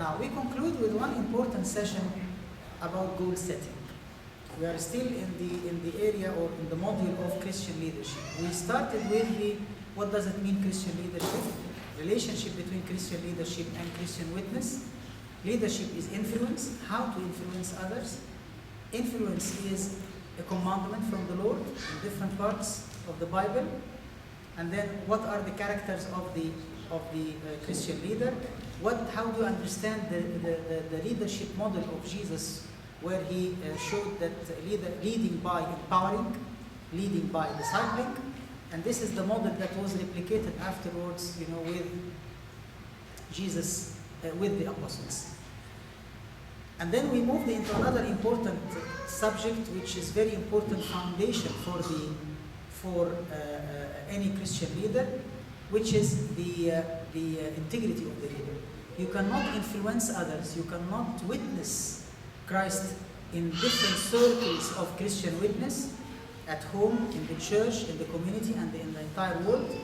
Now, we conclude with one important session about goal setting. We are still in the area or in the module of Christian leadership. We started with what does it mean Christian leadership? Relationship between Christian leadership and Christian witness. Leadership is influence, how to influence others. Influence is a commandment from the Lord in different parts of the Bible. And then what are the characters of the Christian leader? How do you understand the leadership model of Jesus, where he showed that leading by empowering, leading by discipling, and this is the model that was replicated afterwards, with Jesus, with the apostles. And then we moved into another important subject, which is very important foundation for any Christian leader, which is the integrity of the leader. You cannot influence others. You cannot witness Christ in different circles of Christian witness, at home, in the church, in the community, and in the entire world,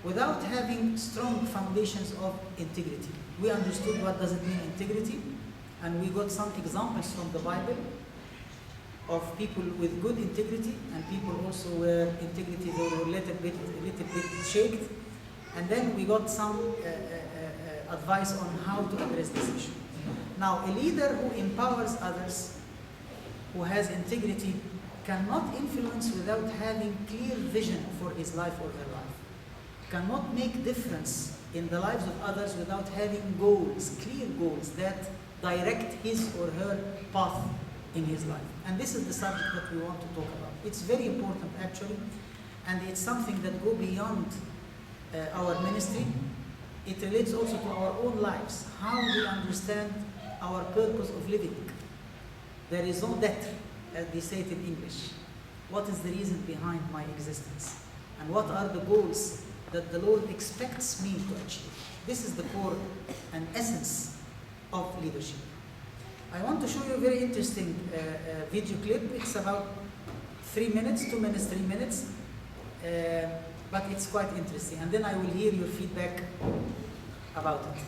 without having strong foundations of integrity. We understood what does it mean integrity, and we got some examples from the Bible of people with good integrity and people also where integrity they were a little bit shaken. And then we got some advice on how to address this issue. Now, a leader who empowers others, who has integrity, cannot influence without having clear vision for his life or her life. Cannot make difference in the lives of others without having goals, clear goals that direct his or her path in his life. And this is the subject that we want to talk about. It's very important actually, and it's something that goes beyond our ministry. It relates also to our own lives, how we understand our purpose of living. There is no debt, as they say it in English. What is the reason behind my existence? And what are the goals that the Lord expects me to achieve? This is the core and essence of leadership. I want to show you a very interesting video clip. It's about 3 minutes, 2 minutes, 3 minutes. But it's quite interesting. And then I will hear your feedback about it.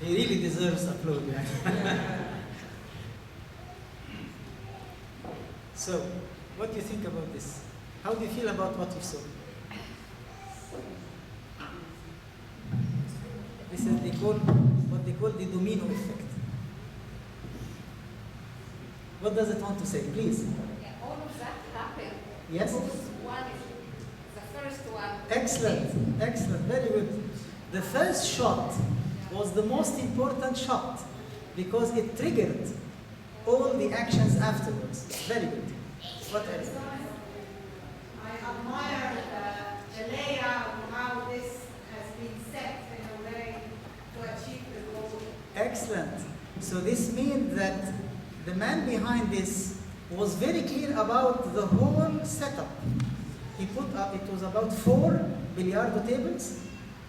He really deserves applause. So, what do you think about this? How do you feel about what you saw? This is what they call the domino effect. What does it want to say? Please. Yeah, all of that happened. Yes? One is the first one. Excellent, excellent, very good. The first shot was the most important shot because it triggered all the actions afterwards. Very good. What else? I admire the layout and how this has been set in a way to achieve the goal. Excellent. So this means that the man behind this was very clear about the whole setup. He put up, it was about 4 billiardo tables,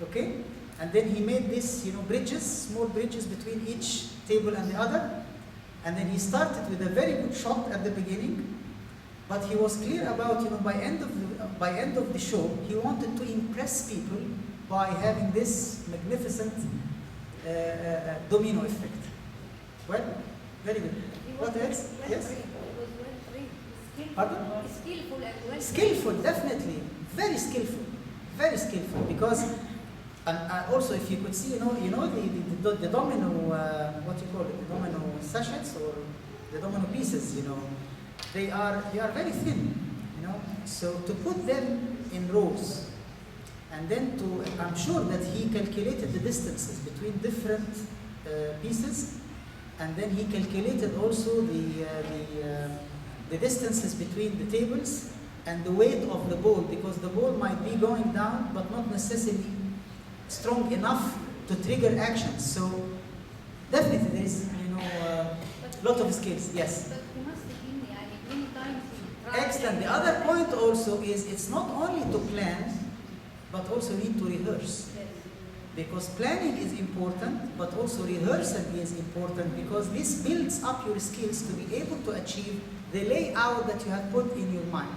okay? And then he made this, bridges, small bridges between each table and the other. And then he started with a very good shot at the beginning. But he was clear about, by end of the show, he wanted to impress people by having this magnificent domino effect. Well, very good. What else? Yes? Pardon? Skillful and well. Skillful, definitely. Very skillful. Very skillful. Because, and also if you could see, the domino, what you call it, the domino sachets or the domino pieces, they are very thin, So to put them in rows, and then I'm sure that he calculated the distances between different pieces, and then he calculated also the distances between the tables and the weight of the ball, because the ball might be going down but not necessarily strong enough to trigger action. So definitely there is, a lot of skills. Yes. But you must have been many times you tried. Excellent. The other point also is it's not only to plan, but also need to rehearse. Yes. Because planning is important, but also rehearsal is important, because this builds up your skills to be able to achieve the layout that you have put in your mind.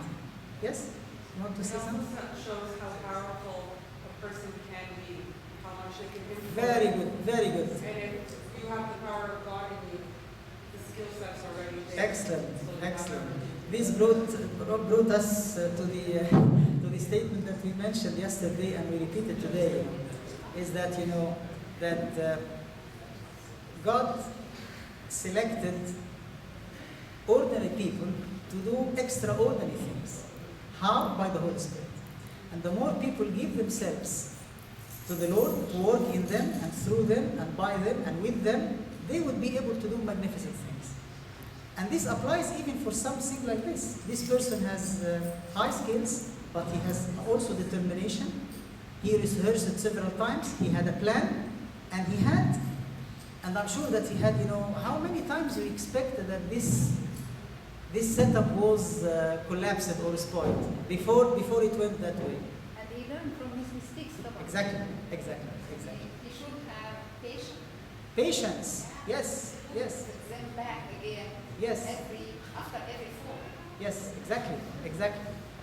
Yes? You want to say something? It also shows how powerful a person can be, how much they can influence. Very good, very good. And if you have the power of God in you, the skill set's already there. Excellent, So you excellent. have This brought us to the statement that we mentioned yesterday and we repeated today, is that God selected ordinary people to do extraordinary things. How? By the Holy Spirit. And the more people give themselves to the Lord, to work in them and through them and by them and with them, they would be able to do magnificent things. And this applies even for something like this. This person has high skills, but he has also determination. He rehearsed it several times. He had a plan, and I'm sure that he had, how many times you expected that this setup was collapsed or spoiled before it went that way. And he learned from his mistakes. Exactly. He should have patience. Patience, yes. Then back again. Yes. After every fall. Yes, exactly.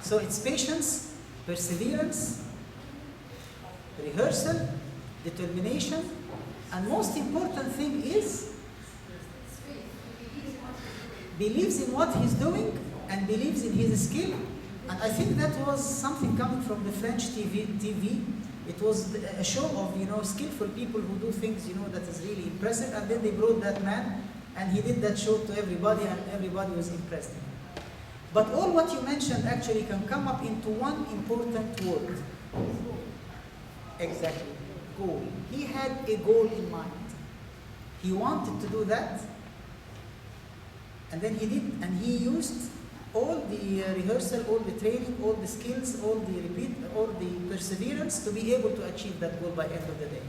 So it's patience, perseverance, rehearsal, determination, and most important thing is believes in what he's doing and believes in his skill. And I think that was something coming from the French TV. It was a show of skillful people who do things that is really impressive, and then they brought that man and he did that show to everybody and everybody was impressed. But all what you mentioned actually can come up into one important word. Exactly, goal. He had a goal in mind. He wanted to do that, and then he did, and he used all the rehearsal, all the training, all the skills, all the perseverance to be able to achieve that goal by end of the day.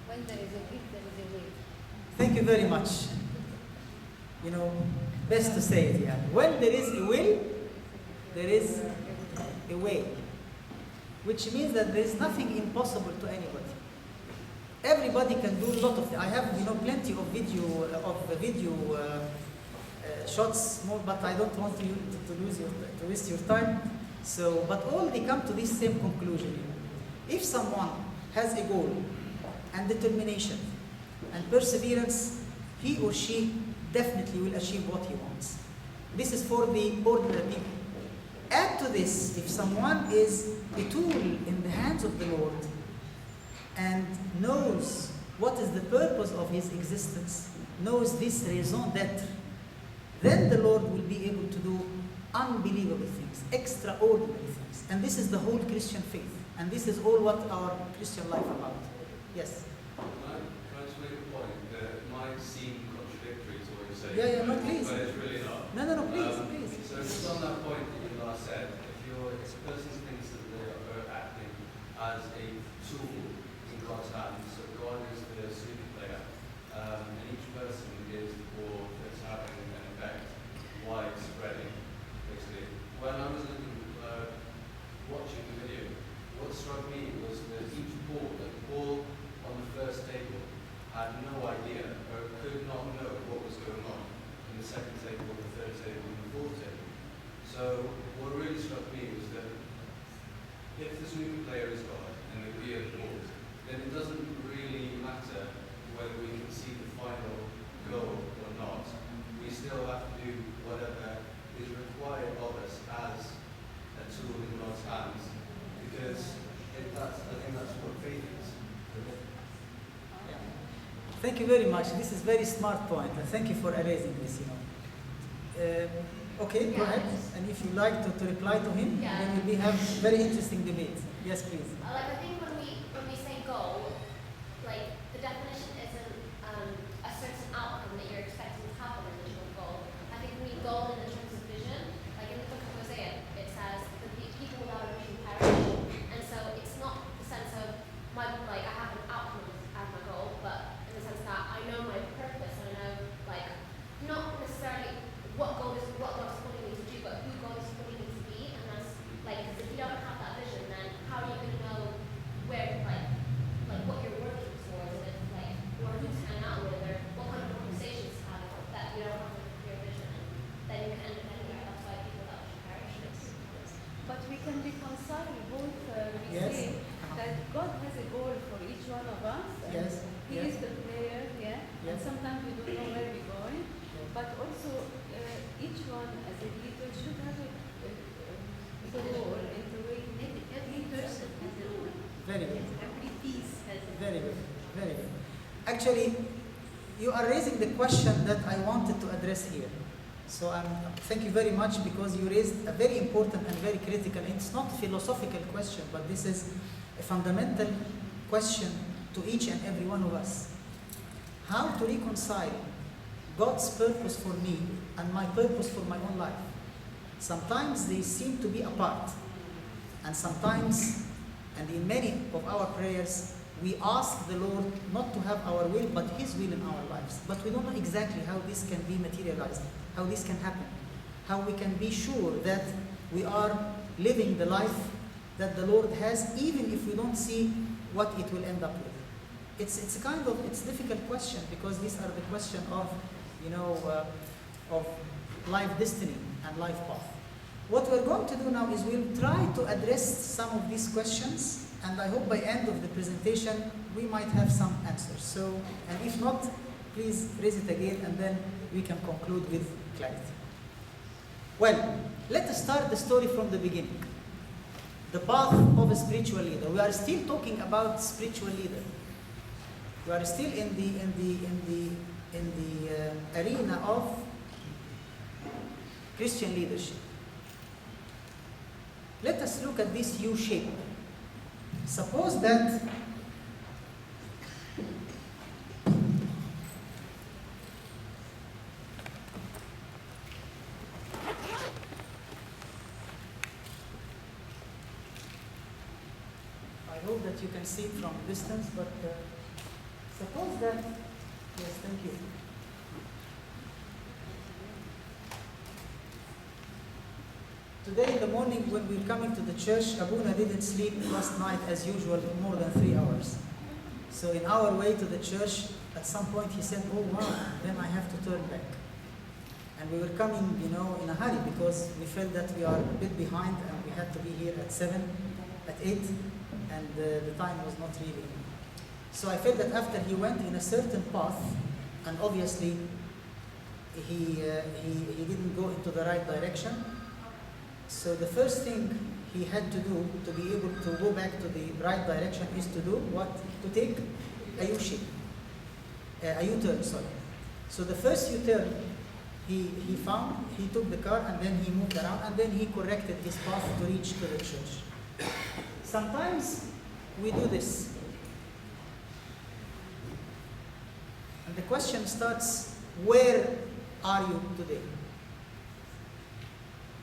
When there is a will, there is a way. Thank you very much. Best to say it, yeah. When there is a will, there is a way. Which means that there is nothing impossible to anybody. Everybody can do a lot of. I have plenty of video shots, more, but I don't want you to waste your time. So, but all they come to this same conclusion. If someone has a goal and determination and perseverance, he or she definitely will achieve what he wants. This is for the ordinary people. Add to this, if someone is a tool in the hands of the Lord and knows what is the purpose of his existence, knows this raison d'être, then the Lord will be able to do unbelievable things, extraordinary things. And this is the whole Christian faith. And this is all what our Christian life is about. Yes? Can I just make a point that might seem contradictory to what you're saying? Yeah, no, please. But it's really not. No, please. So just on that point that you last said, if a person thinks that they are acting as a tool in God's hands, so God is the super player, and each person is for it's having an effect, widespreading, basically. When I was watching the video, what struck me was that each ball, on the first table had no idea or could not know what was going on in the second table, the third table, and the fourth table. So what really struck me was that if the snooker player is God and the gear ball Thank you very much. This is very smart point, and thank you for erasing this. Okay, go ahead. And if you like to reply to him, then we have very interesting debate. Yes, please. Like I think when we say goal, like the definition isn't a certain outcome that you're expecting to happen in the short goal. I think we goal in the terms of vision. Like in the book of Hosea, it says the people without a vision perish, and so it's not the sense of I have an outcome as my goal, but in the sense that I know my purpose. I know not necessarily what God is calling me to do, but who God is calling me to be, and that's because if you don't have that vision, then how are you going to know where what you're working towards, and or who to hang out with, or what kind of conversations to have that you don't have a clear vision, and then you can end up anywhere. That's why people that perish. But we can reconcile both. We Yes. say that God has a goal for each one of us. And Yes. He Yes. is the player, yeah. And Yes. sometimes we don't know where we're going. But also, each one as a leader should have a goal in the way every person has a role. Very good. Every piece has a Very good. Very good. Actually, you are raising the question that I wanted to address here. So thank you very much, because you raised a very important and very critical, it's not a philosophical question, but this is a fundamental question to each and every one of us. How to reconcile God's purpose for me and my purpose for my own life. Sometimes they seem to be apart. And sometimes, and in many of our prayers, we ask the Lord not to have our will, but His will in our lives. But we don't know exactly how this can be materialized, how this can happen, how we can be sure that we are living the life that the Lord has, even if we don't see what it will end up with. It's a difficult question, because these are the question of life destiny and life path. What we're going to do now is we'll try to address some of these questions, and I hope by end of the presentation we might have some answers. So, and if not, please raise it again, and then we can conclude with clarity. Well, let us start the story from the beginning. The path of a spiritual leader. We are still talking about spiritual leader. We are still in the arena of Christian leadership. Let us look at this U shape. Suppose that I hope that you can see it from distance, but suppose that, yes, thank you. Today in the morning when we were coming to the church, Abuna didn't sleep last night as usual more than 3 hours. So in our way to the church, at some point he said, oh wow, then I have to turn back. And we were coming, in a hurry, because we felt that we are a bit behind and we had to be here at 7, at 8, and the time was not really. So I felt that after he went in a certain path, and obviously he didn't go into the right direction. So the first thing he had to do to be able to go back to the right direction is to do what? To take a U-shape, a U-turn, sorry. So the first U-turn he took the car, and then he moved around, and then he corrected his path to reach to the church. Sometimes we do this. And the question starts, where are you today?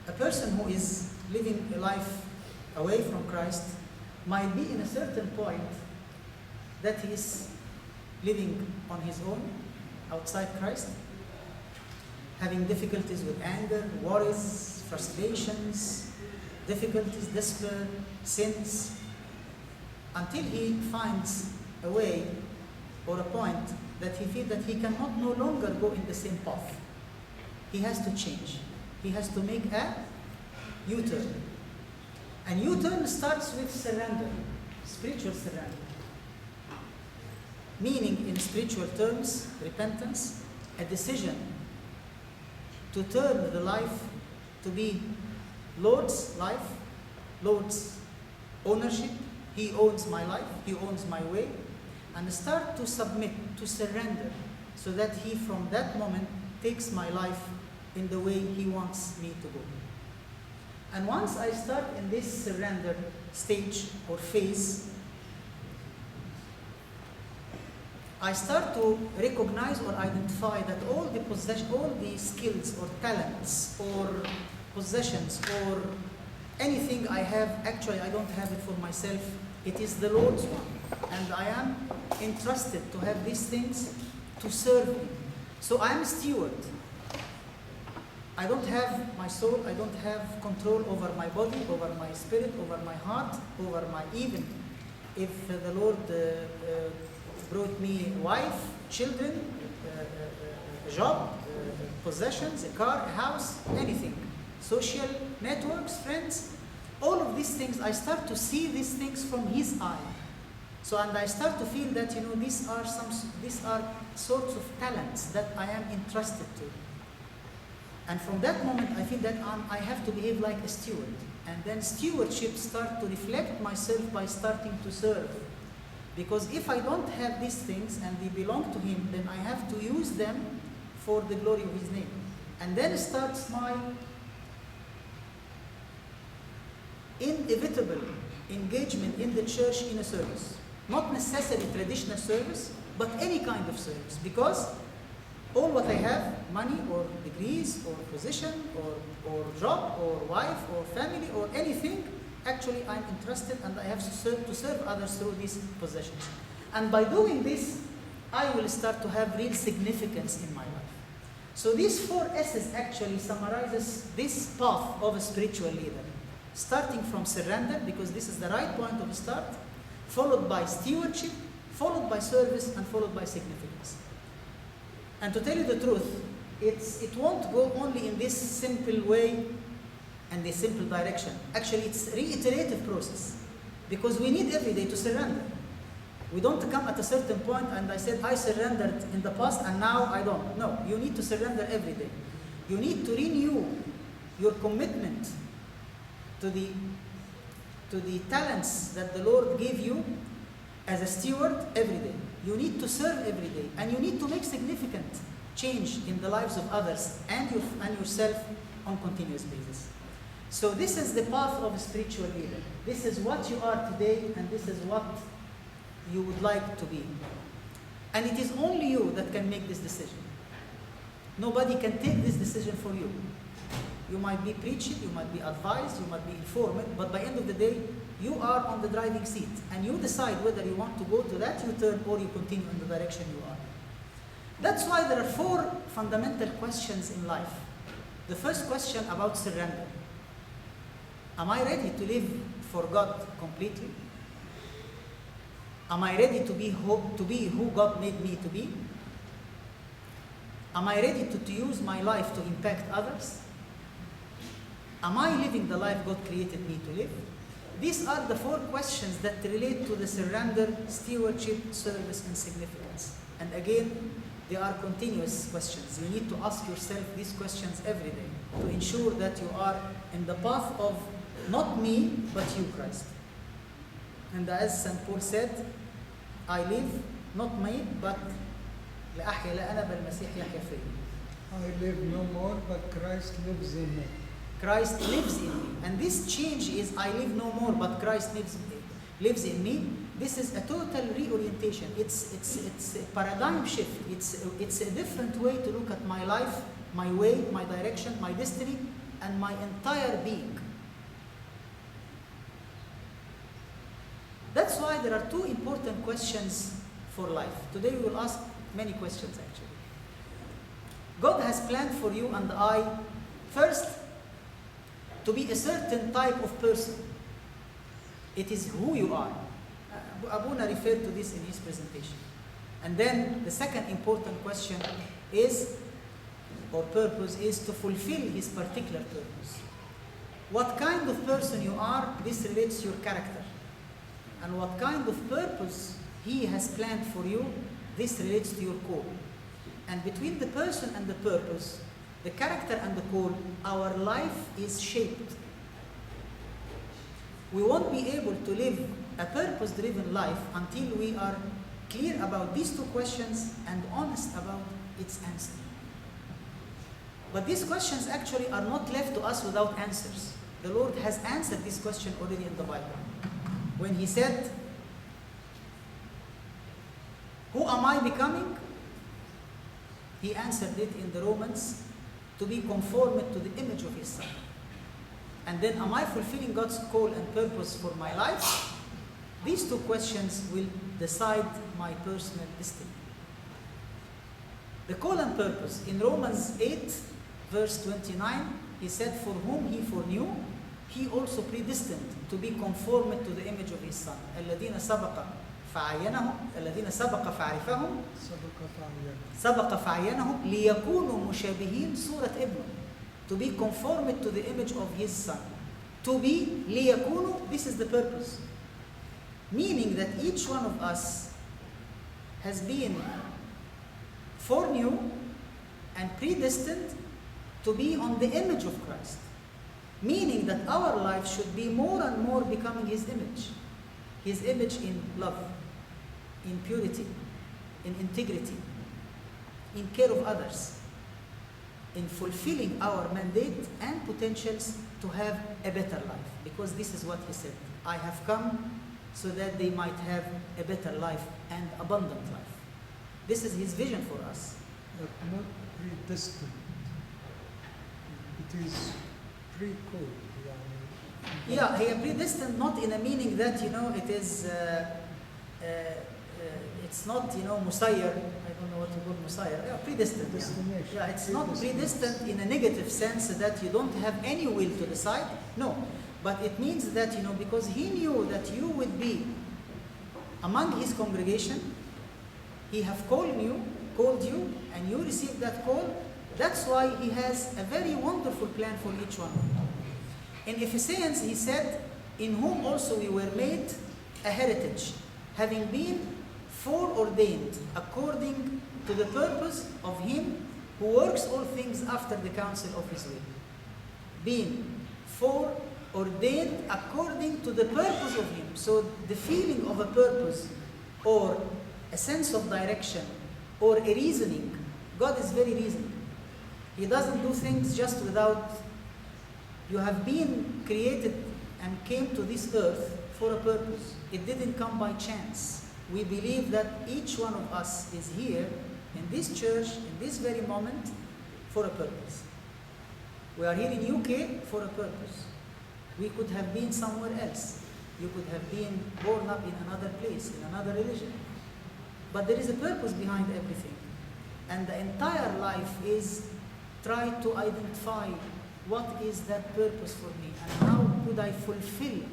A person who is living a life away from Christ might be in a certain point that he is living on his own, outside Christ, having difficulties with anger, worries, frustrations, difficulties, despair, sins, until he finds a way or a point that he feels that he cannot no longer go in the same path. He has to change. He has to make a U-turn. And U-turn starts with surrender, spiritual surrender. Meaning, in spiritual terms, repentance, a decision to turn the life to be Lord's life, Lord's ownership. He owns my life, He owns my way. and start to submit, to surrender, so that He from that moment takes my life in the way He wants me to go. And once I start in this surrender stage or phase, I start to recognize or identify that all the skills or talents or possessions or anything I have, actually I don't have it for myself, it is the Lord's one. And I am entrusted to have these things to serve Him. So I am a steward. I don't have my soul, I don't have control over my body, over my spirit, over my heart, over my even. If the Lord brought me a wife, children, a job, possessions, a car, a house, anything, social networks, friends, all of these things, I start to see these things from His eye. So, and I start to feel that, these are sorts of talents that I am entrusted to. And from that moment, I feel that I have to behave like a steward. And then stewardship starts to reflect myself by starting to serve. Because if I don't have these things and they belong to Him, then I have to use them for the glory of His name. And then starts my inevitable engagement in the church in a service. Not necessarily traditional service, but any kind of service. Because all what I have, money or degrees or position or job or wife or family or anything, actually I'm entrusted and I have to serve others through these possessions. And by doing this, I will start to have real significance in my life. So these 4 S's actually summarizes this path of a spiritual leader. Starting from surrender, because this is the right point of start, followed by stewardship, followed by service, and followed by significance. And to tell you the truth, it won't go only in this simple way and this simple direction. Actually, it's a reiterative process, because we need every day to surrender. We don't come at a certain point and I said, I surrendered in the past and now I don't. No, you need to surrender every day. You need to renew your commitment to the talents that the Lord gave you as a steward every day. You need to serve every day, and you need to make significant change in the lives of others and yourself on a continuous basis. So this is the path of a spiritual leader. This is what you are today, and this is what you would like to be. And it is only you that can make this decision. Nobody can take this decision for you. You might be preached, you might be advised, you might be informed, but by the end of the day, you are on the driving seat, and you decide whether you want to go to that U-turn or you continue in the direction you are. That's why there are 4 fundamental questions in life. The first question about surrender. Am I ready to live for God completely? Am I ready to be who God made me to be? Am I ready to use my life to impact others? Am I living the life God created me to live? These are the 4 questions that relate to the surrender, stewardship, service, and significance. And again, they are continuous questions. You need to ask yourself these questions every day to ensure that you are in the path of not me, but you, Christ. And as St. Paul said, I live, not me, but لأحيا لا أنا بل المسيح يحيا فيا. I live no more, but Christ lives in me. Christ lives in me. And this change is I live no more, but Christ lives in me. This is a total reorientation. It's a paradigm shift. It's a different way to look at my life, my way, my direction, my destiny, and my entire being. That's why there are 2 important questions for life. Today we will ask many questions actually. God has planned for you and I, first, to be a certain type of person. It is who you are. Abuna referred to this in his presentation. And then the second important question is, or purpose, is to fulfill his particular purpose. What kind of person you are, this relates to your character. And what kind of purpose he has planned for you, this relates to your call. And between the person and the purpose, the character and the call, our life is shaped. We won't be able to live a purpose-driven life until we are clear about these two questions and honest about its answer. But these questions actually are not left to us without answers. The Lord has answered this question already in the Bible. When He said, "Who am I becoming?" He answered it in the Romans, "To be conformed to the image of His Son." And then, am I fulfilling God's call and purpose for my life? These two questions will decide my personal destiny. The call and purpose. In Romans 8, verse 29, He said, "For whom He foreknew, He also predestined to be conformed to the image of His Son. الذين سبق فعينهم الذين سبق فعرفهم سبق فعينهم ليكونوا مشابهين صورة ابنه." To be conformed to the image of His Son. To be ليكونوا, this is the purpose. Meaning that each one of us has been foreknew and predestined to be on the image of Christ. Meaning that our life should be more and more becoming His image. His image in love, in purity, in integrity, in care of others, in fulfilling our mandate and potentials to have a better life. Because this is what He said, "I have come so that they might have a better life and abundant life." This is His vision for us. But not predestined. It is pre-called. Yeah, He predestined not in a meaning that, it is, it's not, musayyar, I don't know what to call musayyar, predestined. Destination. Yeah, it's not predestined in a negative sense that you don't have any will to decide. No, but it means that, because He knew that you would be among His congregation, He have called you, and you received that call. That's why He has a very wonderful plan for each one of you. In Ephesians, He said, "In whom also we were made a heritage, having been foreordained according to the purpose of Him who works all things after the counsel of His will." Being foreordained according to the purpose of Him. So the feeling of a purpose or a sense of direction or a reasoning, God is very reasoning. He doesn't do things just without. You have been created and came to this earth for a purpose. It didn't come by chance. We believe that each one of us is here in this church, in this very moment, for a purpose. We are here in UK for a purpose. We could have been somewhere else. You could have been born up in another place, in another religion. But there is a purpose behind everything. And the entire life is try to identify what is that purpose for me and how could I fulfill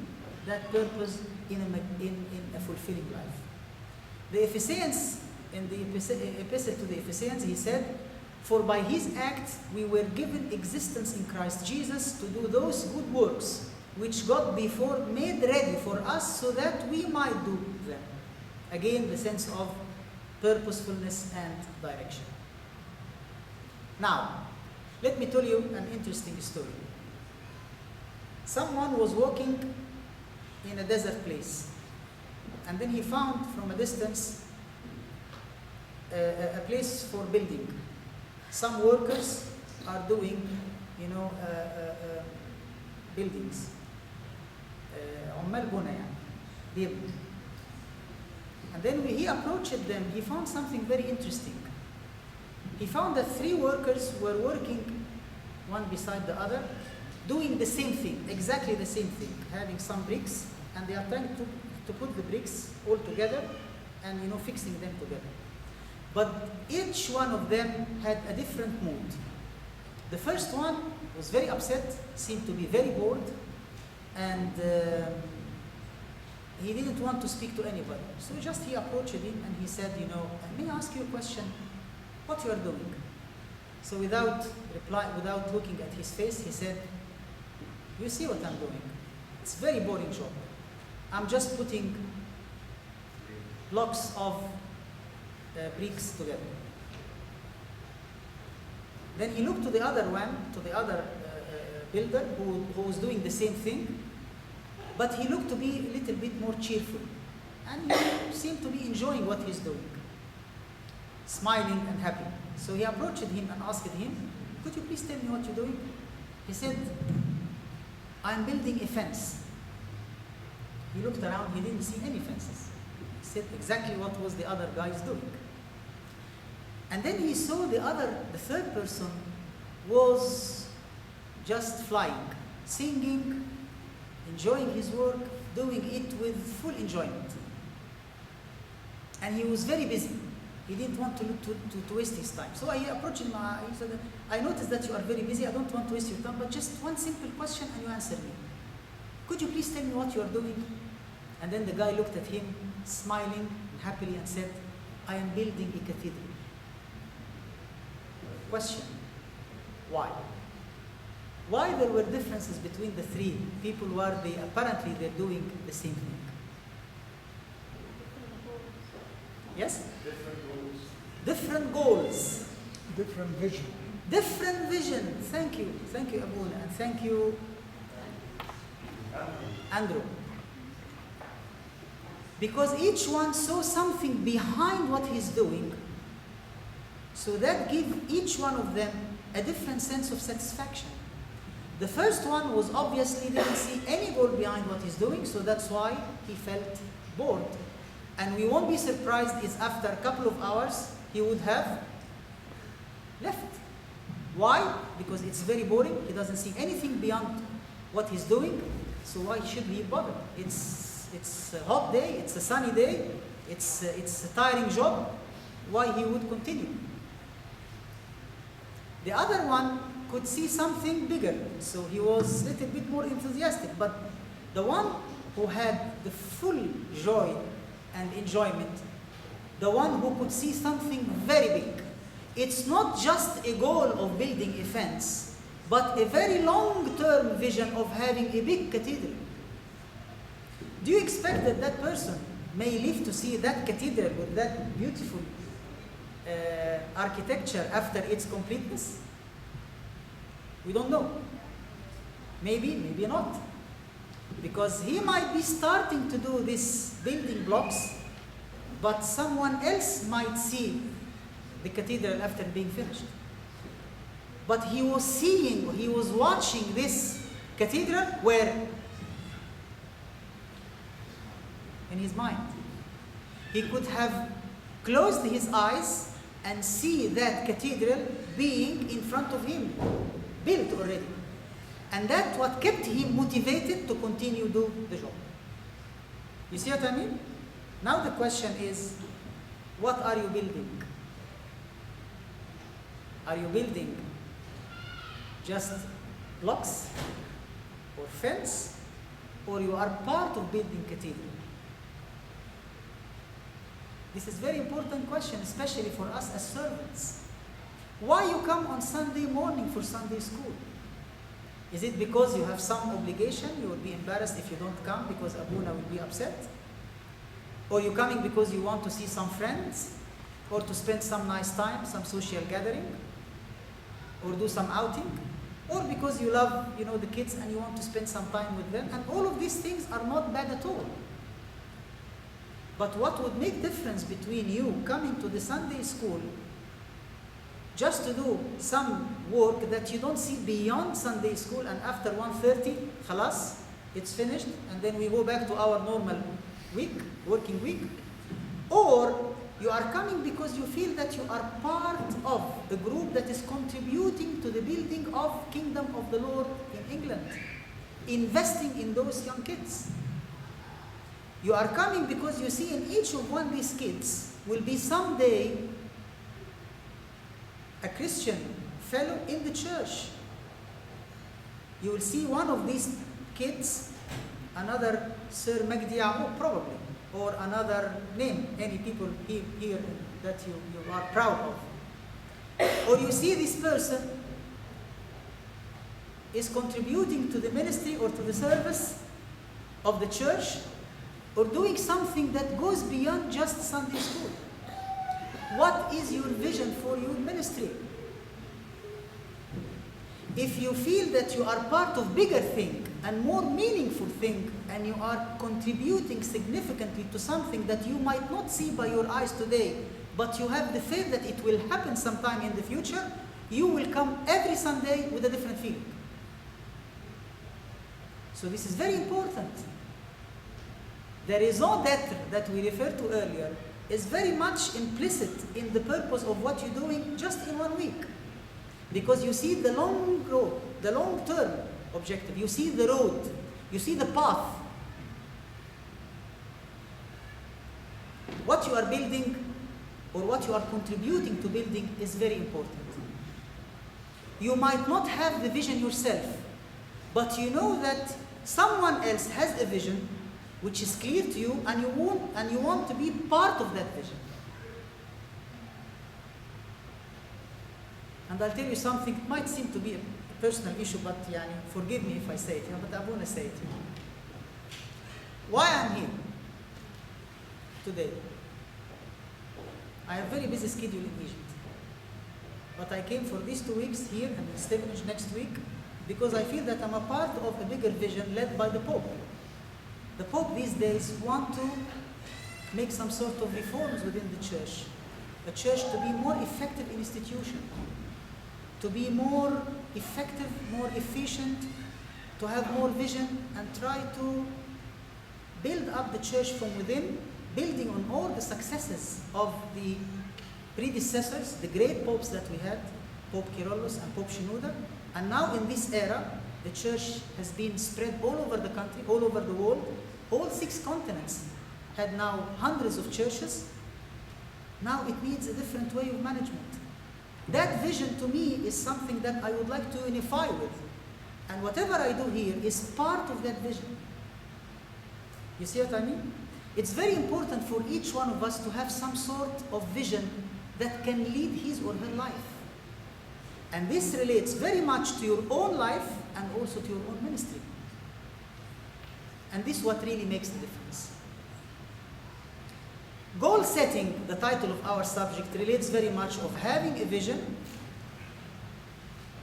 that purpose in a fulfilling life. The Ephesians, in the epistle to the Ephesians, he said, "For by His act we were given existence in Christ Jesus to do those good works which God before made ready for us so that we might do them." Again, the sense of purposefulness and direction. Now, let me tell you an interesting story. Someone was walking in a desert place, and then he found from a distance a place for building. Some workers are doing, buildings. عمال بنا يعني بيبنوا. And then when he approached them, he found something very interesting. He found that 3 workers were working one beside the other, doing the same thing, exactly the same thing, having some bricks, and they are trying to put the bricks all together and fixing them together. But each one of them had a different mood. The first one was very upset, seemed to be very bored, and he didn't want to speak to anybody. So he approached him and he said, "May I ask you a question? What you are doing?" So without looking at his face, he said, "You see what I'm doing? It's a very boring job. I'm just putting blocks of bricks together." Then he looked to the other builder who was doing the same thing, but he looked to be a little bit more cheerful. And he seemed to be enjoying what he's doing, smiling and happy. So he approached him and asked him, could you please tell me what you're doing? He said, I'm building a fence. He looked around, he didn't see any fences. He said exactly what was the other guys doing. And then he saw the third person was just flying, singing, enjoying his work, doing it with full enjoyment. And he was very busy. He didn't want to waste his time. So I approached him, he said, I noticed that you are very busy, I don't want to waste your time, but just one simple question and you answer me. Could you please tell me what you are doing? And then the guy looked at him, smiling happily and said, I am building a cathedral. Question, why? Why there were differences between the three people who are apparently they're doing the same thing? Yes? Different goals. Different vision. Different vision. Thank you, Abuna, and thank you, Andrew. Because each one saw something behind what he's doing, so that gives each one of them a different sense of satisfaction. The first one was obviously didn't see any goal behind what he's doing, so that's why he felt bored. And we won't be surprised if after a couple of hours he would have left. Why? Because it's very boring. He doesn't see anything beyond what he's doing. So why should he bother? It's a hot day. It's a sunny day. It's a tiring job. Why he would continue? The other one could see something bigger, so he was a little bit more enthusiastic. But the one who had the full joy and enjoyment, the one who could see something very big. It's not just a goal of building a fence, but a very long-term vision of having a big cathedral. Do you expect that that person may live to see that cathedral with that beautiful architecture after its completeness? We don't know. Maybe, maybe not. Because he might be starting to do these building blocks, but someone else might see the cathedral after being finished. But he was watching this cathedral where? In his mind. He could have closed his eyes and see that cathedral being in front of him, built already. And that's what kept him motivated to continue do the job. You see what I mean? Now the question is, what are you building? Are you building just blocks or fence, or you are part of building cathedral? This is a very important question, especially for us as servants. Why you come on Sunday morning for Sunday school? Is it because you have some obligation? You will be embarrassed if you don't come because Abuna will be upset? Or you coming because you want to see some friends? Or to spend some nice time, some social gathering? Or do some outing? Or because you love, the kids and you want to spend some time with them? And all of these things are not bad at all. But what would make difference between you coming to the Sunday school just to do some work that you don't see beyond Sunday school, and after 1:30, khalas, it's finished, and then we go back to our normal working week? Or you are coming because you feel that you are part of the group that is contributing to the building of Kingdom of the Lord in England, investing in those young kids. You are coming because you see in each of one of these kids will be someday a Christian fellow in the church. You will see one of these kids, another Sir Magdy probably, or another name, any people here that you are proud of. Or you see this person is contributing to the ministry or to the service of the church, or doing something that goes beyond just Sunday school. What is your vision for your ministry? If you feel that you are part of bigger thing and more meaningful thing, and you are contributing significantly to something that you might not see by your eyes today, but you have the faith that it will happen sometime in the future, you will come every Sunday with a different feeling. So this is very important. The raison d'etre that we referred to earlier is very much implicit in the purpose of what you're doing just in 1 week. Because you see the long road, the long-term objective, you see the road, you see the path. What you are building or what you are contributing to building is very important. You might not have the vision yourself, but you know that someone else has a vision which is clear to you, and you want to be part of that vision. And I'll tell you something, it might seem to be a personal issue, but forgive me if I say it, but I want to say it. Why I'm here today? I have a very busy schedule in Egypt. But I came for these 2 weeks here and in Stevenage next week because I feel that I'm a part of a bigger vision led by the Pope. The Pope these days wants to make some sort of reforms within the church. A church to be more effective institution, to be more effective, more efficient, to have more vision, and try to build up the church from within, building on all the successes of the predecessors, the great popes that we had, Pope Kyrillos and Pope Shenouda. And now in this era, the church has been spread all over the country, all over the world. All 6 continents had now hundreds of churches. Now it needs a different way of management. That vision to me is something that I would like to unify with. And whatever I do here is part of that vision. You see what I mean? It's very important for each one of us to have some sort of vision that can lead his or her life. And this relates very much to your own life and also to your own ministry. And this is what really makes the difference. Goal setting, the title of our subject, relates very much of having a vision,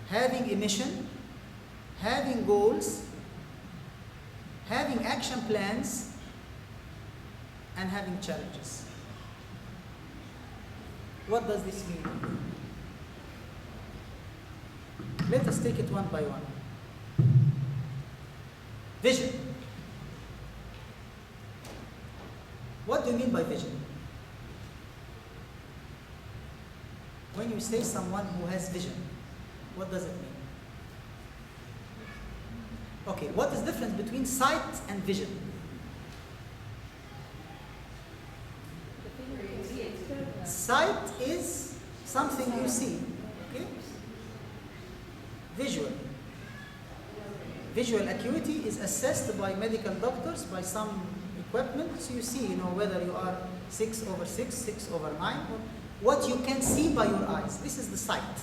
having a mission, having goals, having action plans, and having challenges. What does this mean? Let us take it one by one. Vision. What do you mean by vision? When you say someone who has vision, what does it mean? Okay, what is the difference between sight and vision? Sight is something you see, okay? Visual. Visual acuity is assessed by medical doctors by some equipment, so you see, whether you are 6/6, 6/9, or what you can see by your eyes. This is the sight.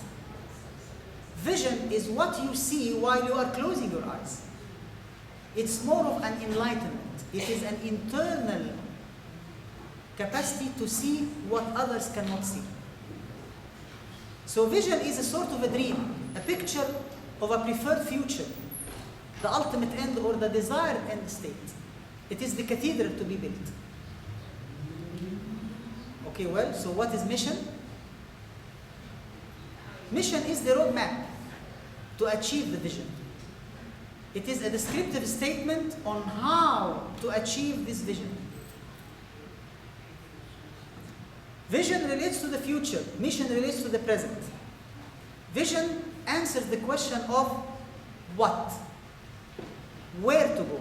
Vision is what you see while you are closing your eyes. It's more of an enlightenment. It is an internal capacity to see what others cannot see. So vision is a sort of a dream, a picture of a preferred future, the ultimate end or the desired end state. It is the cathedral to be built. Okay, well, so what is mission? Mission is the roadmap to achieve the vision. It is a descriptive statement on how to achieve this vision. Vision relates to the future. Mission relates to the present. Vision answers the question of what, where to go,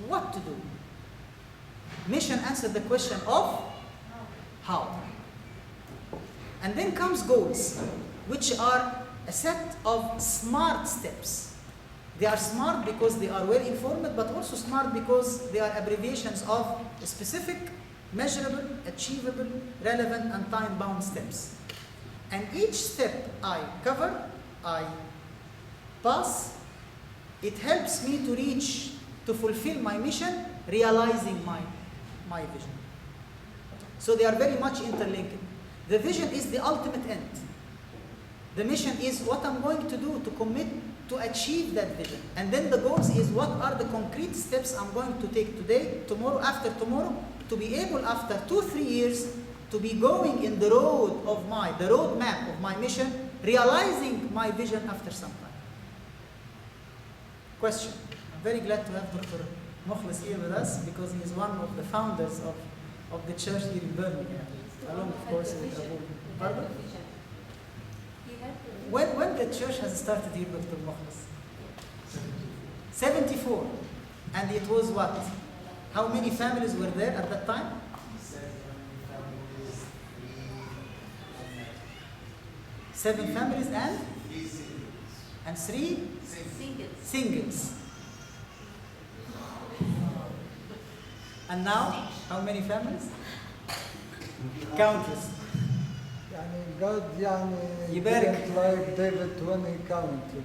what to do. Mission answers the question of how. And then comes goals, which are a set of smart steps. They are smart because they are well informed, but also smart because they are abbreviations of specific, measurable, achievable, relevant, and time-bound steps. And each step I cover, I pass, it helps me to reach, to fulfill my mission, realizing my vision. So they are very much interlinked. The vision is the ultimate end. The mission is what I'm going to do to commit to achieve that vision. And then the goals is what are the concrete steps I'm going to take today, tomorrow, after tomorrow, to be able after 2-3 years to be going in the road map of my mission, realizing my vision after some time. Question. I'm very glad to have Dr. Mukhlis here with us because he is one of the founders of the church here in Birmingham, along of course with Abu. Pardon? When the church has started here, Dr. Mukhlis? 74. And it was what? How many families were there at that time? 7 families and 3 singles. And now, how many families? Countless. يعني God يعني يبارك. didn't like David when he counted.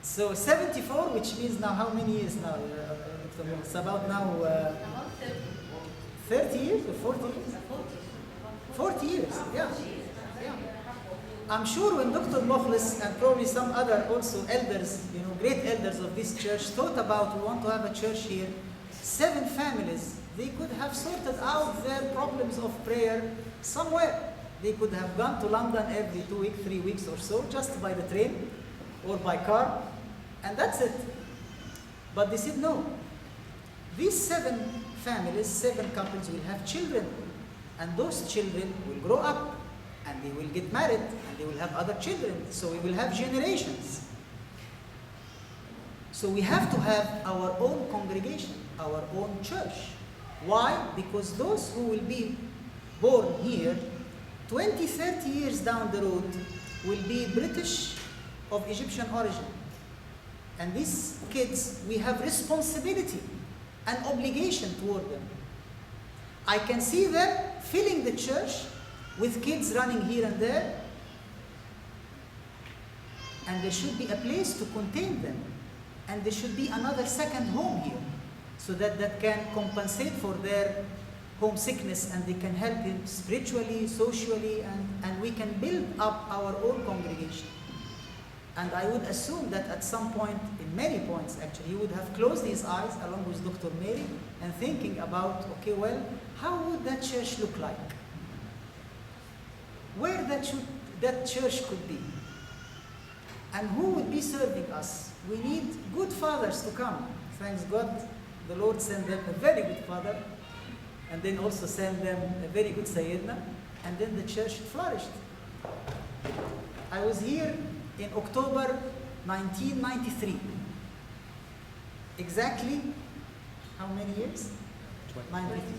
So 74, which means now how many years now? It's about now 30 years or 40 years? 40 years, yeah. I'm sure when Dr. Mukhlis and probably some other also elders, great elders of this church thought about we want to have a church here, 7 families, they could have sorted out their problems of prayer somewhere. They could have gone to London every 2 weeks, 3 weeks or so, just by the train or by car, and that's it. But they said no. These 7 families, 7 couples will have children, and those children will grow up, and they will get married, and they will have other children, so we will have generations. So we have to have our own congregation, our own church. Why? Because those who will be born here, 20, 30 years down the road, will be British of Egyptian origin. And these kids, we have responsibility and obligation toward them. I can see them filling the church with kids running here and there, and there should be a place to contain them, and there should be another second home here, so that can compensate for their homesickness, and they can help him spiritually, socially, and we can build up our own congregation. And I would assume that at some point, in many points actually, he would have closed his eyes along with Dr. Mary and thinking about, okay, well, how would that church look like? Where that church could be? And who would be serving us? We need good fathers to come. Thanks God, the Lord sent them a very good father, and then also sent them a very good Sayyidina, and then the church flourished. I was here in October 1993. Exactly how many years?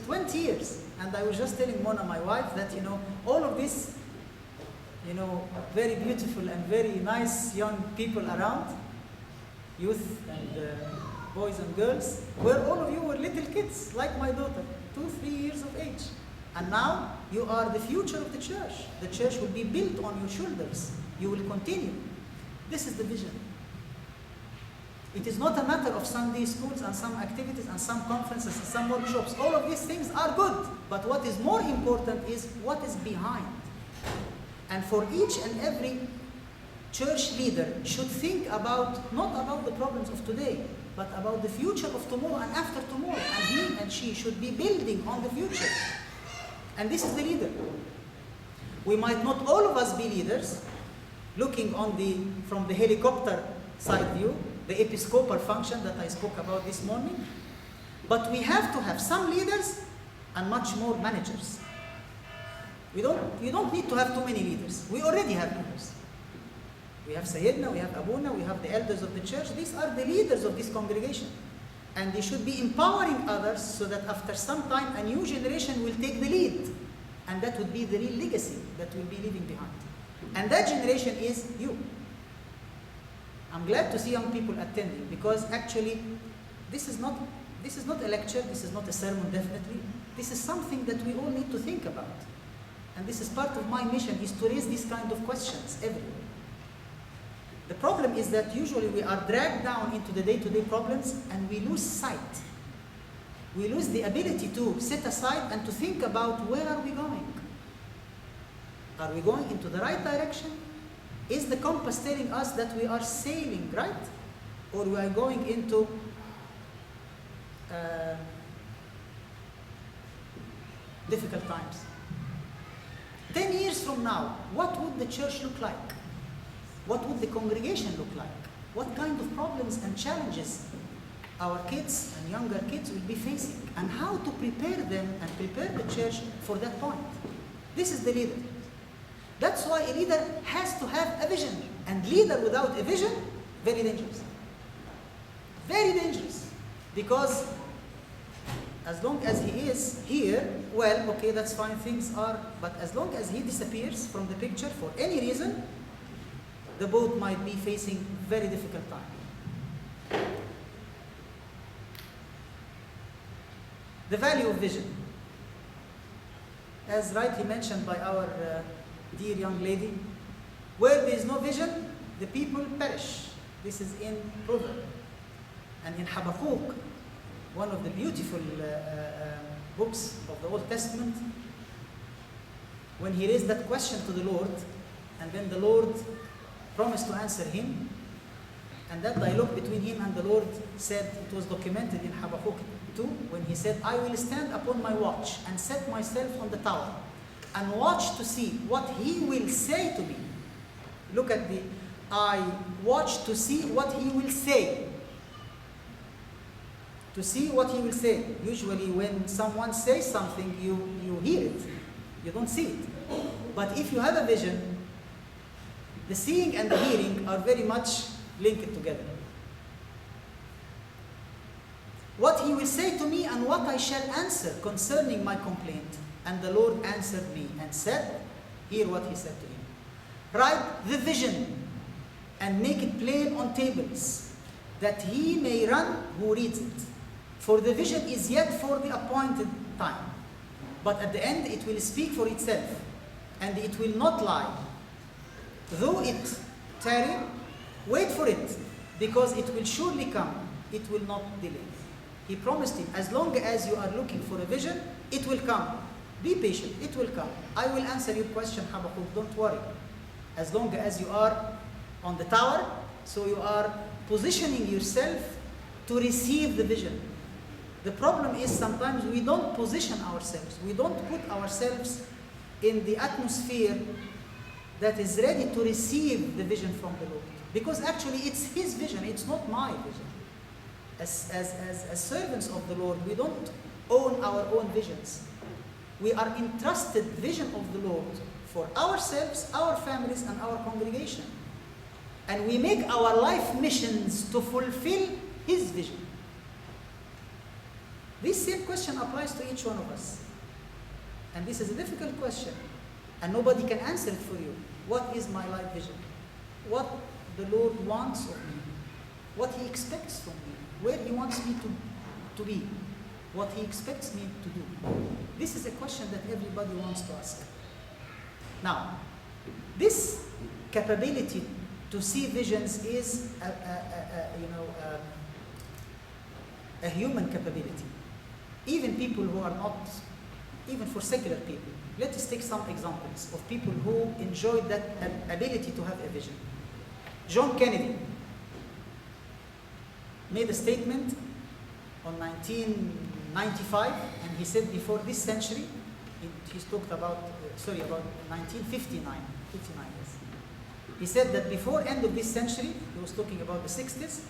20 years. And I was just telling Mona, my wife, that all of this, very beautiful and very nice young people around, youth and boys and girls, where all of you were little kids, like my daughter, 2-3 years of age. And now you are the future of the church. The church will be built on your shoulders. You will continue. This is the vision. It is not a matter of Sunday schools and some activities and some conferences and some workshops. All of these things are good. But what is more important is what is behind. And for each and every church leader should think about, not about the problems of today, but about the future of tomorrow and after tomorrow. And he and she should be building on the future. And this is the leader. We might not all of us be leaders, looking from the helicopter side view, the episcopal function that I spoke about this morning, but we have to have some leaders and much more managers. You don't need to have too many leaders. We already have leaders. We have Sayyidina, we have Abuna, we have the elders of the church. These are the leaders of this congregation. And they should be empowering others so that after some time, a new generation will take the lead. And that would be the real legacy that we'll be leaving behind. And that generation is you. I'm glad to see young people attending, because actually this is not a lecture, this is not a sermon, definitely. This is something that we all need to think about. And this is part of my mission, is to raise these kind of questions everywhere. The problem is that usually we are dragged down into the day-to-day problems and we lose sight. We lose the ability to set aside and to think about where are we going. Are we going into the right direction? Is the compass telling us that we are sailing right? Or we are going into difficult times? 10 years from now, what would the church look like? What would the congregation look like? What kind of problems and challenges our kids and younger kids will be facing? And how to prepare them and prepare the church for that point? This is the leader. That's why a leader has to have a vision. And leader without a vision, very dangerous. Very dangerous. Because as long as he is here, well, okay, that's fine, things are, but as long as he disappears from the picture for any reason, the boat might be facing very difficult time. The value of vision. As rightly mentioned by our dear young lady, where there is no vision, the people perish. This is in Proverbs. And in Habakkuk, one of the beautiful books of the Old Testament, when he raised that question to the Lord, and then the Lord promised to answer him, and that dialogue between him and the Lord said, it was documented in Habakkuk 2, when he said, I will stand upon my watch and set myself on the tower and watch to see what he will say to me. Look at the, I watch to see what he will say. To see what he will say. Usually when someone says something, you hear it. You don't see it. But if you have a vision, the seeing and the hearing are very much linked together. What he will say to me and what I shall answer concerning my complaint. And the Lord answered me and said, hear what he said to him. Write the vision and make it plain on tables, that he may run who reads it. For the vision is yet for the appointed time. But at the end it will speak for itself, and it will not lie. Though it tarry, wait for it, because it will surely come. It will not delay. He promised him, as long as you are looking for a vision, it will come. Be patient, it will come. I will answer your question, Habakkuk, don't worry. As long as you are on the tower, so you are positioning yourself to receive the vision. The problem is sometimes we don't position ourselves. We don't put ourselves in the atmosphere that is ready to receive the vision from the Lord. Because actually it's his vision, it's not my vision. As servants of the Lord, we don't own our own visions. We are entrusted vision of the Lord for ourselves, our families, and our congregation. And we make our life missions to fulfill his vision. This same question applies to each one of us. And this is a difficult question. And nobody can answer it for you. What is my life vision? What the Lord wants of me? What he expects from me? Where he wants me to be? What he expects me to do? This is a question that everybody wants to ask. Now, this capability to see visions is a human capability. Even people who are not, even for secular people. Let us take some examples of people who enjoyed that ability to have a vision. John Kennedy made a statement on 1995, and he said before this century, he's talked about, about 1959, 59 years. He said that before end of this century, he was talking about the 60s,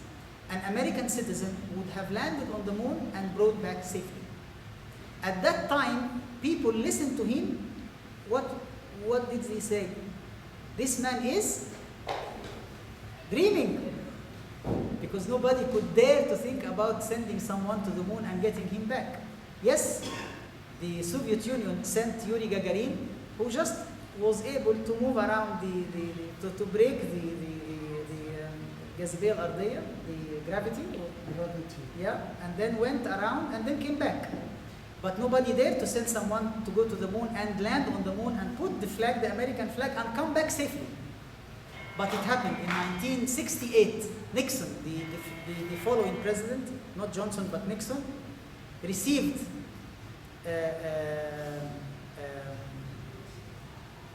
an American citizen would have landed on the moon and brought back safely. At that time, people listened to him. What did he say? This man is dreaming. Because nobody could dare to think about sending someone to the moon and getting him back. Yes, the Soviet Union sent Yuri Gagarin, who just was able to move around to break the Jazibiyya al-Ardiyya, the gravity. Yeah, and then went around and then came back. But nobody dared to send someone to go to the moon and land on the moon and put the flag, the American flag, and come back safely. But it happened in 1968. Nixon, the following president, not Johnson but Nixon, received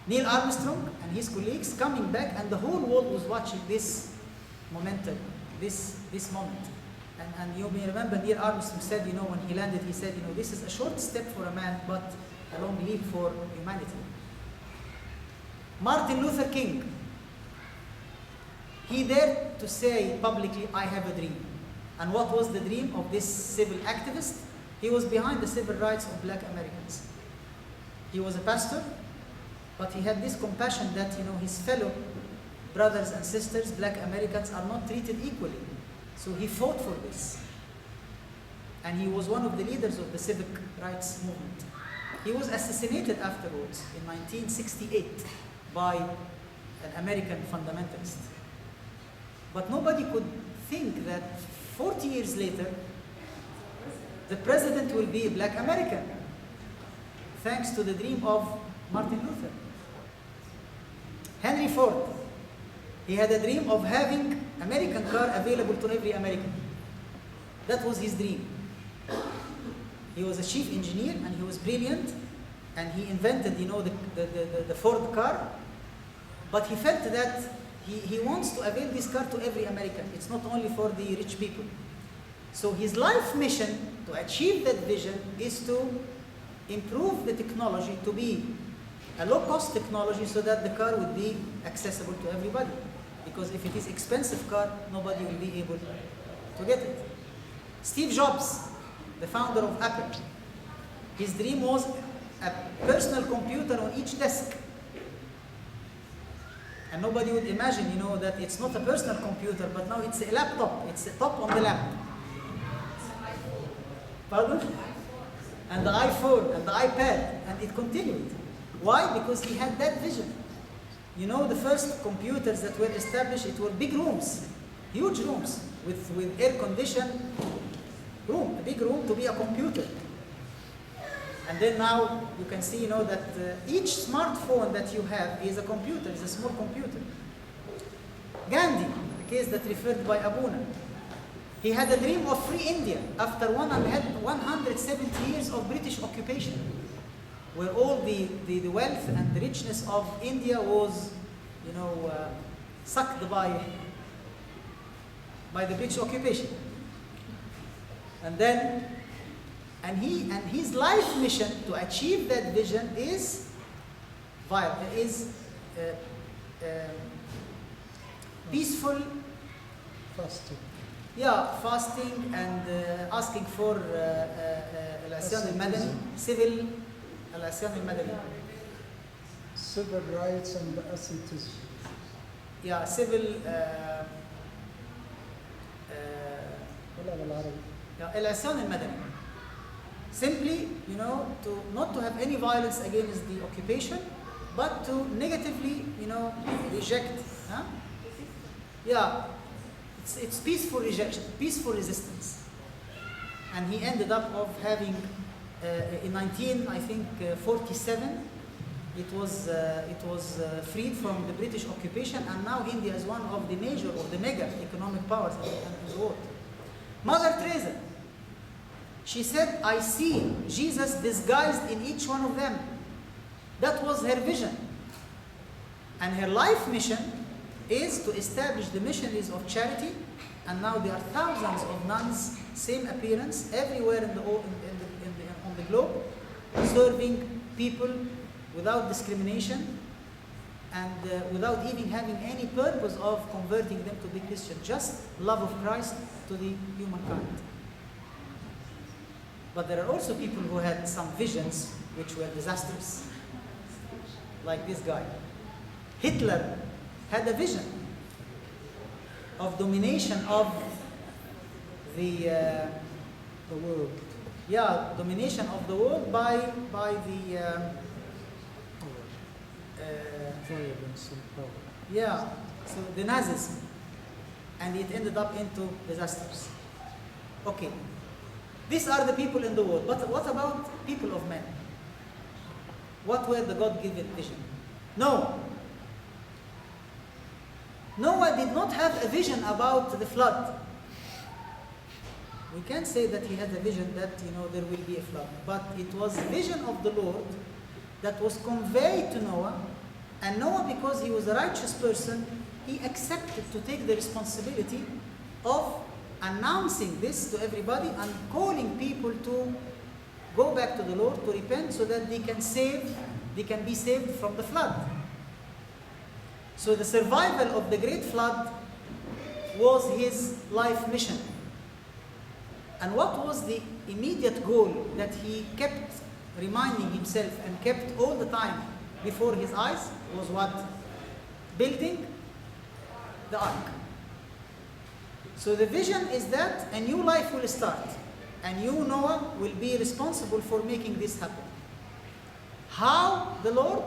Neil Armstrong and his colleagues coming back, and the whole world was watching this momentum, this moment. And you may remember Neil Armstrong said, when he landed, he said, this is a short step for a man, but a long leap for humanity. Martin Luther King, he dared to say publicly, I have a dream. And what was the dream of this civil activist? He was behind the civil rights of black Americans. He was a pastor, but he had this compassion that, his fellow brothers and sisters, black Americans, are not treated equally. So he fought for this. And he was one of the leaders of the civic rights movement. He was assassinated afterwards in 1968 by an American fundamentalist. But nobody could think that 40 years later, the president will be a black American, thanks to the dream of Martin Luther. Henry Ford, he had a dream of having American car available to every American. That was his dream. He was a chief engineer and he was brilliant, and he invented, the Ford car, but he felt that he wants to avail this car to every American. It's not only for the rich people. So his life mission to achieve that vision is to improve the technology to be a low-cost technology so that the car would be accessible to everybody. Because if it is expensive car, nobody will be able to get it. Steve Jobs, the founder of Apple, his dream was a personal computer on each desk. And nobody would imagine, that it's not a personal computer, but now it's a laptop. It's a top on the lap. Pardon? And the iPhone and the iPad, and it continued. Why? Because he had that vision. The first computers that were established, it were big rooms, huge rooms with air-conditioned room, a big room to be a computer. And then now you can see, that each smartphone that you have is a computer, is a small computer. Gandhi, the case that referred by Abuna, he had a dream of free India after 170 years of British occupation, where all the wealth and the richness of India was, sucked by the British occupation. And then, his life mission to achieve that vision is peaceful, Fasting. fasting and asking for العصيان المدني, civil العصيان المدني. Civil rights and asceticism. Civil ولا بالعربي. العصيان المدني. Simply, to not to have any violence against the occupation, but to negatively, reject. Huh? It's peaceful rejection, peaceful resistance. And he ended up of having, in 1947, it was freed from the British occupation, and now India is one of the major or the mega economic powers in the world. Mother Teresa, she said, I see Jesus disguised in each one of them. That was her vision. And her life mission is to establish the missionaries of charity, and now there are thousands of nuns, same appearance, everywhere on the globe, serving people without discrimination and without even having any purpose of converting them to be Christian, just love of Christ to the humankind. But there are also people who had some visions which were disastrous, like this guy. Hitler had a vision of domination of the world. Domination of the world by the Violence and power. so the Nazism, and it ended up into disasters. Okay, these are the people in the world, but what about people of men? What were the God-given vision? Noah did not have a vision about the flood. We can't say that he had a vision that there will be a flood, but it was a vision of the Lord that was conveyed to Noah And Noah, because he was a righteous person, he accepted to take the responsibility of announcing this to everybody and calling people to go back to the Lord, to repent, so that they can be saved from the flood. So the survival of the great flood was his life mission. And what was the immediate goal that he kept reminding himself and kept all the time before his eyes was what? Building the ark. So the vision is that a new life will start, and you, Noah, will be responsible for making this happen. How? The Lord?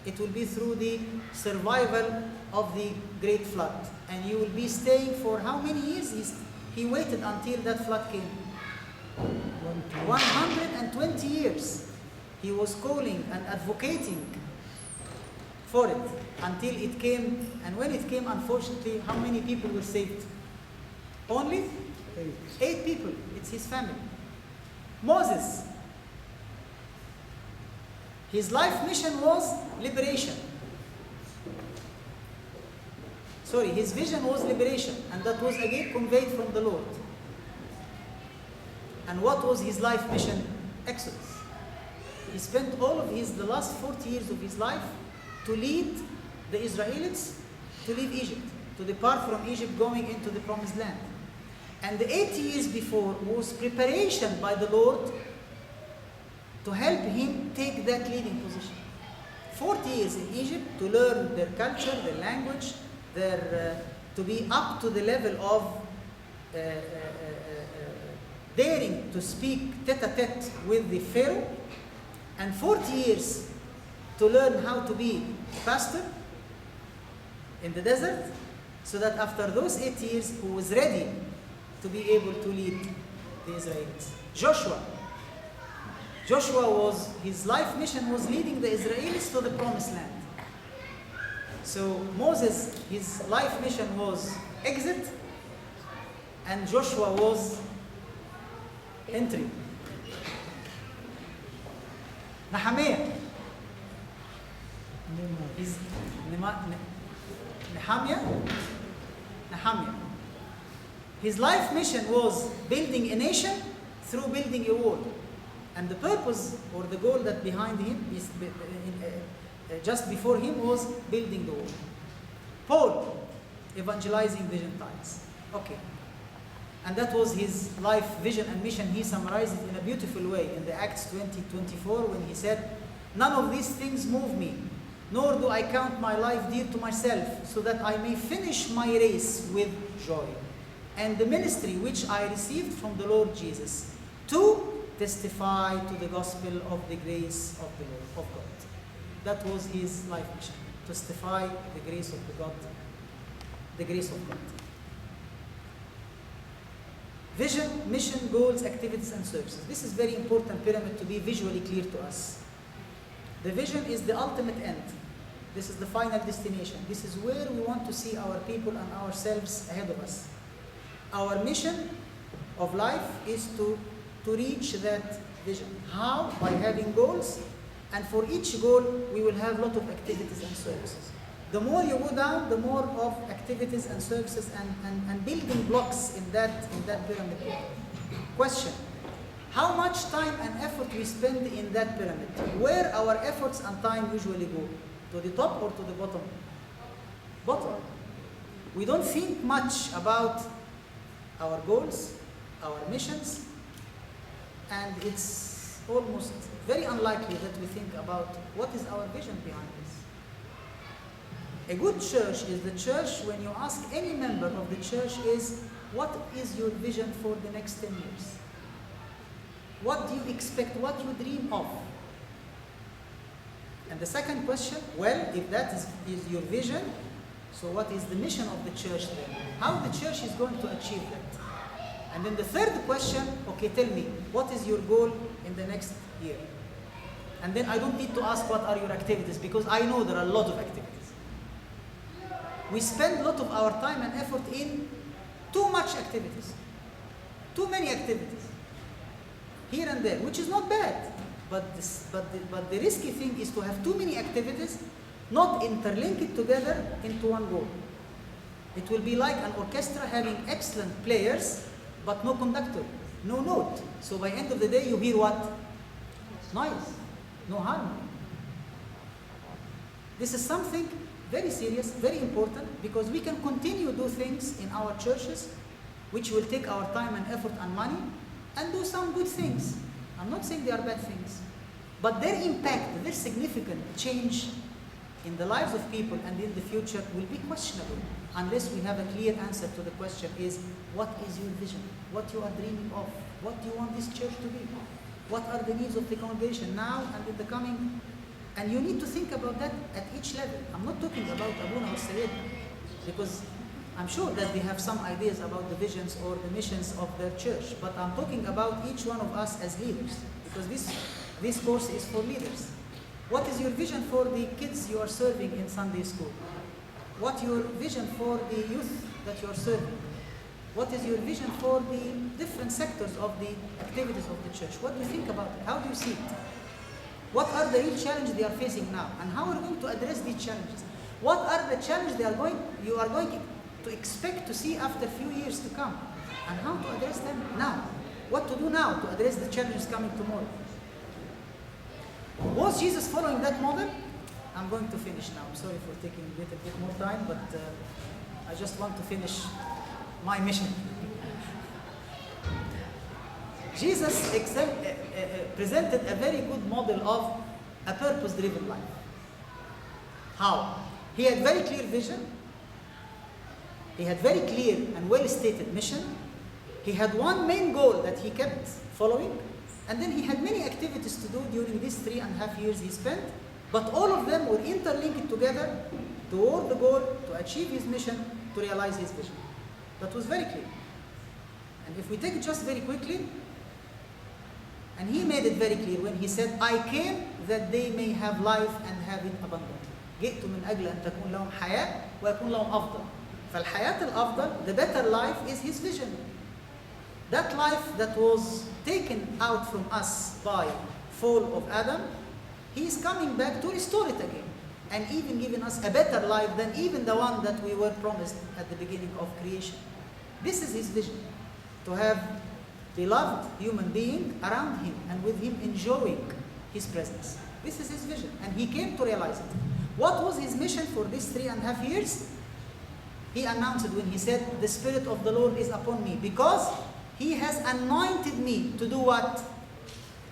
It will be through the survival of the great flood. And you will be staying for how many years? He waited until that flood came. 120 years. He was calling and advocating for it until it came. And when it came, unfortunately, how many people were saved? Only 8 people. It's his family. Moses, his life mission was liberation. His vision was liberation, and that was again conveyed from the Lord. And what was his life mission? Exodus. He spent all of the last 40 years of his life to lead the Israelites to leave Egypt, to depart from Egypt going into the promised land. And the 80 years before was preparation by the Lord to help him take that leading position. 40 years in Egypt to learn their culture, their language, to be up to the level of daring to speak tete-a-tete with the Pharaoh, and 40 years to learn how to be pastor in the desert, so that after those 8 years he was ready to be able to lead the Israelites. Joshua his life mission was leading the Israelis to the promised land. So Moses, his life mission was exit, and Joshua was entry. Nehemiah. Nehemiah. His life mission was building a nation through building a wall. And the purpose or the goal that behind him is just before him was building the wall. Paul, evangelizing the Gentiles. Okay. And that was his life vision and mission. He summarized it in a beautiful way in the Acts 20:24 when he said, "None of these things move me, nor do I count my life dear to myself, so that I may finish my race with joy, and the ministry which I received from the Lord Jesus, to testify to the gospel of the grace of the Lord, of God." That was his life mission, testify the grace of God, the grace of God. Vision, mission, goals, activities, and services. This is very important pyramid to be visually clear to us. The vision is the ultimate end. This is the final destination. This is where we want to see our people and ourselves ahead of us. Our mission of life is to reach that vision. How? By having goals, and for each goal we will have a lot of activities and services. The more you go down, the more of activities and services and building blocks in that pyramid. Question: how much time and effort we spend in that pyramid? Where our efforts and time usually go? To the top or to the bottom? Bottom. We don't think much about our goals, our missions, and it's almost very unlikely that we think about what is our vision behind this. A good church is the church when you ask any member of the church is, what is your vision for the next 10 years? What do you expect? What you dream of? And the second question, well, if that is your vision, so what is the mission of the church then? How the church is going to achieve that? And then the third question, okay, tell me, what is your goal in the next year? And then I don't need to ask what are your activities, because I know there are a lot of activities. We spend a lot of our time and effort in too much activities, too many activities, here and there, which is not bad. But the risky thing is to have too many activities not interlinked together into one goal. It will be like an orchestra having excellent players, but no conductor, no note. So by end of the day, you hear what? Noise, no harmony. This is something very serious, very important, because we can continue to do things in our churches which will take our time and effort and money, and do some good things. I'm not saying they are bad things, but their impact, their significant change in the lives of people and in the future will be questionable unless we have a clear answer to the question is, what is your vision? What you are dreaming of? What do you want this church to be? What are the needs of the congregation now and in the coming? And you need to think about that at each level. I'm not talking about Abuna or Sayyid, because I'm sure that they have some ideas about the visions or the missions of their church, but I'm talking about each one of us as leaders, because this course is for leaders. What is your vision for the kids you are serving in Sunday school? What your vision for the youth that you are serving? What is your vision for the different sectors of the activities of the church? What do you think about it? How do you see it? What are the real challenges they are facing now? And how are we going to address these challenges? What are the challenges you are going to expect to see after a few years to come? And how to address them now? What to do now to address the challenges coming tomorrow? Was Jesus following that model? I'm going to finish now. I'm sorry for taking a little bit more time, but I just want to finish my mission. Jesus presented a very good model of a purpose-driven life. How? He had very clear vision. He had very clear and well-stated mission. He had one main goal that he kept following. And then he had many activities to do during these 3.5 years he spent. But all of them were interlinked together toward the goal to achieve his mission, to realize his vision. That was very clear. And if we take it just very quickly, and he made it very clear when he said, I came that they may have life and have it abundantly. جئت من أجل أن تكون لهم حياة ويكون لهم أفضل. فالحياة الأفضل, the better life, is his vision. That life that was taken out from us by fall of Adam, he is coming back to restore it again, and even giving us a better life than even the one that we were promised at the beginning of creation. This is his vision, to have beloved human being around him and with him enjoying his presence. This is his vision, and he came to realize it. What was his mission for these 3.5 years? He announced it when he said, the Spirit of the Lord is upon me, because he has anointed me to do what?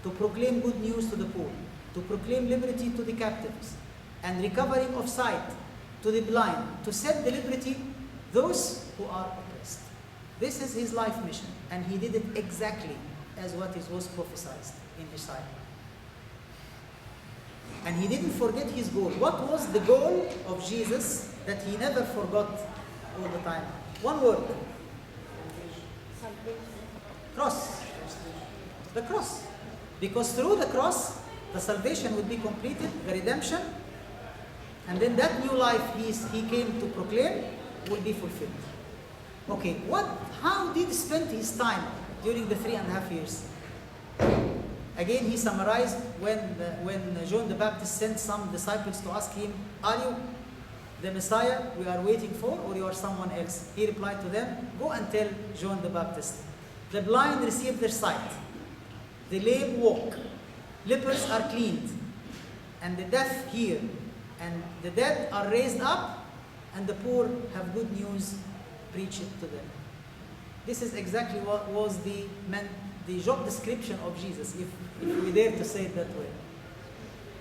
To proclaim good news to the poor, to proclaim liberty to the captives, and recovering of sight to the blind, to set the liberty those who are oppressed. This is his life mission, and he did it exactly as what was prophesied in Isaiah. And he didn't forget his goal. What was the goal of Jesus that he never forgot all the time? One word. Cross. The cross. Because through the cross, the salvation would be completed, the redemption, and then that new life he came to proclaim will be fulfilled. Okay, how did he spend his time during the 3.5 years? Again, he summarized when John the Baptist sent some disciples to ask him, are you the Messiah we are waiting for, or you are someone else? He replied to them, go and tell John the Baptist. The blind receive their sight, the lame walk, lepers are cleaned, and the deaf hear, and the dead are raised up, and the poor have good news preached to them. This is exactly what was the job description of Jesus, if we dare to say it that way.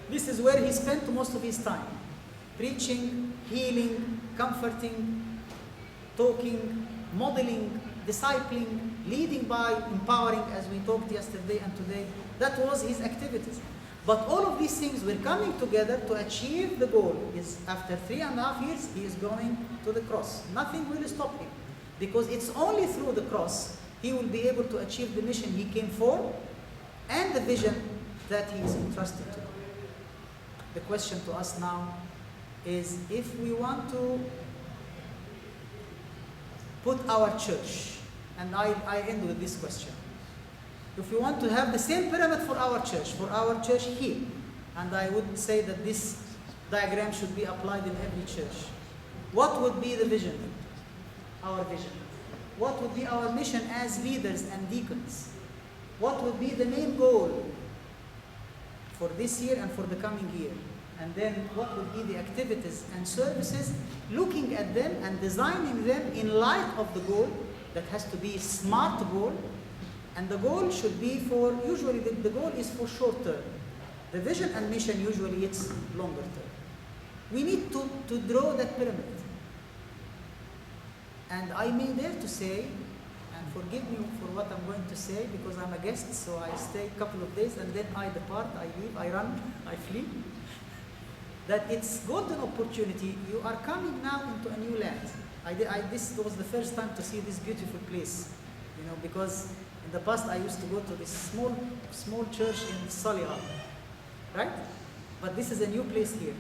This is where he spent most of his time. Preaching, healing, comforting, talking, modeling, discipling, leading by empowering, as we talked yesterday and today. That was his activities. But all of these things were coming together to achieve the goal. After 3.5 years, he is going to the cross. Nothing will stop him, because it's only through the cross he will be able to achieve the mission he came for and the vision that he is entrusted to. The question to us now is, if we want to put our church, and I end with this question, if we want to have the same pyramid for our church here, and I would say that this diagram should be applied in every church. What would be the vision? Our vision. What would be our mission as leaders and deacons? What would be the main goal for this year and for the coming year? And then what would be the activities and services, looking at them and designing them in light of the goal. That has to be a smart goal, and the goal should be for, usually the goal is for short term. The vision and mission, usually it's longer term. We need to draw that pyramid. And I may dare to say, and forgive me for what I'm going to say, because I'm a guest, so I stay a couple of days and then I depart, I leave, I run, I flee, that it's golden opportunity. You are coming now into a new land. This was the first time to see this beautiful place, because in the past I used to go to this small church in Saliha, right? But this is a new place here.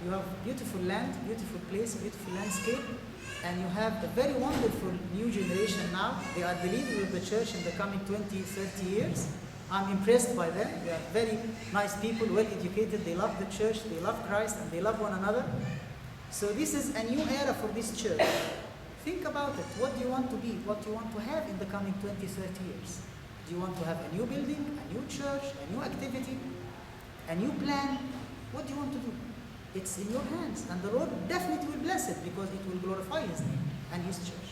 You have beautiful land, beautiful place, beautiful landscape, and you have a very wonderful new generation now. They are the leaders of the church in the coming 20, 30 years. I'm impressed by them. They are very nice people, well educated. They love the church, they love Christ, and they love one another. So this is a new era for this church. Think about it. What do you want to be? What do you want to have in the coming 20, 30 years? Do you want to have a new building, a new church, a new activity, a new plan? What do you want to do? It's in your hands. And the Lord definitely will bless it, because it will glorify His name and His church.